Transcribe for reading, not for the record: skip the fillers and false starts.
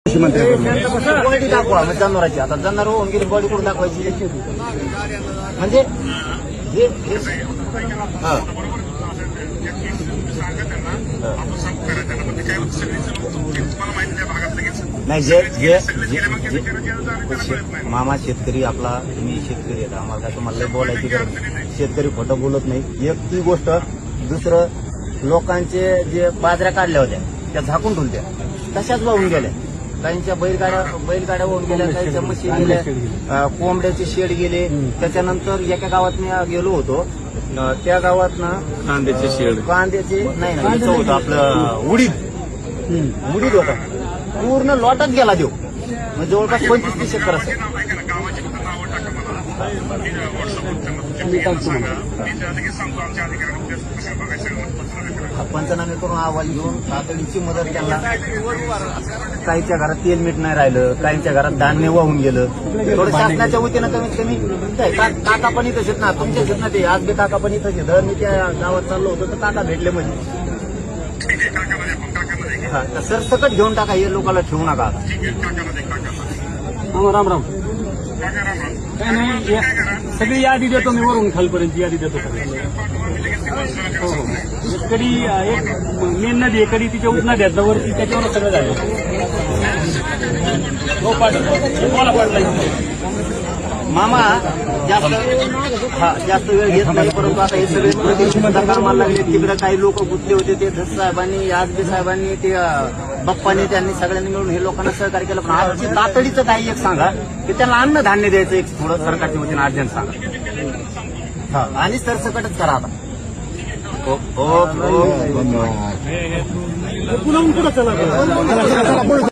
Body दाखवा म्हणजे जनावरांची. आता जनावर होऊन गेली बॉडी कुठून दाखवायची म्हणजे हे नाही जे मामा शेतकरी आपला तुम्ही शेतकरी आहेत आम्हाला काय तुम्हाला बोलायची गरज नाही. शेतकरी खोटं बोलत नाही. एक ती गोष्ट दुसरं लोकांचे जे बाजऱ्या काढल्या होत्या त्या झाकून ठेवल्या तशाच वाहून गेल्या. काहींच्या बैलगाड्या वाहून गेल्या, काहींच्या म्हशी गेल्या, कोंबड्याचे शेड गेले. त्याच्यानंतर एका गावात मी गेलो होतो त्या गावात ना कांद्याचे नाही होतं आपलं उडीद होता पूर्ण लॉटच गेला देऊ म्हणजे जवळपास 25-30 एकर असेल. पंचनामे करून अहवाल घेऊन तातडीची मदत त्यांना. काहींच्या घरात तेल मीठ नाही राहिलं, काहींच्या घरात धान्य वाहून गेलं. थोडं शासनाच्या वतीनं कमीत कमी काका पण इथंच आहेत ना, तुमच्याच आहेत ना ते. आज बी काका पण इथंच आहेत. मी त्या गावात चाललो होतो तर काका भेटले म्हणजे तर सरसकट घेऊन टाका. हे लोकांना ठेवू नका आता. राम राम. काय नाही सगळी यादी देतो मी वरून खालपर्यंत यादी देतो. हो हो. कधी एक मेन नदी आहे, कधी तिच्या उपनदी आहेत वरती, त्याच्यावर सगळं झालं. हो पाठवलं मामा जास्त वेळ घेत नाही. परंतु आता हे सगळे प्रतिष्ठिता कामाला लागले. तिकडे काही लोक गुंतले होते ते धस साहेबांनी, आजबे साहेबांनी, ते बाप्पांनी, त्यांनी सगळ्यांनी मिळून हे लोकांना सहकार्य केलं. पण आजची तातडीचं काही एक सांगा की त्यांना अन्नधान्य द्यायचं एक थोडं सरकारच्या वतीनं अर्जंट सांगा. आणि सरसकटच करा आता. हो धन्यवाद. पुन्हा कुठं चला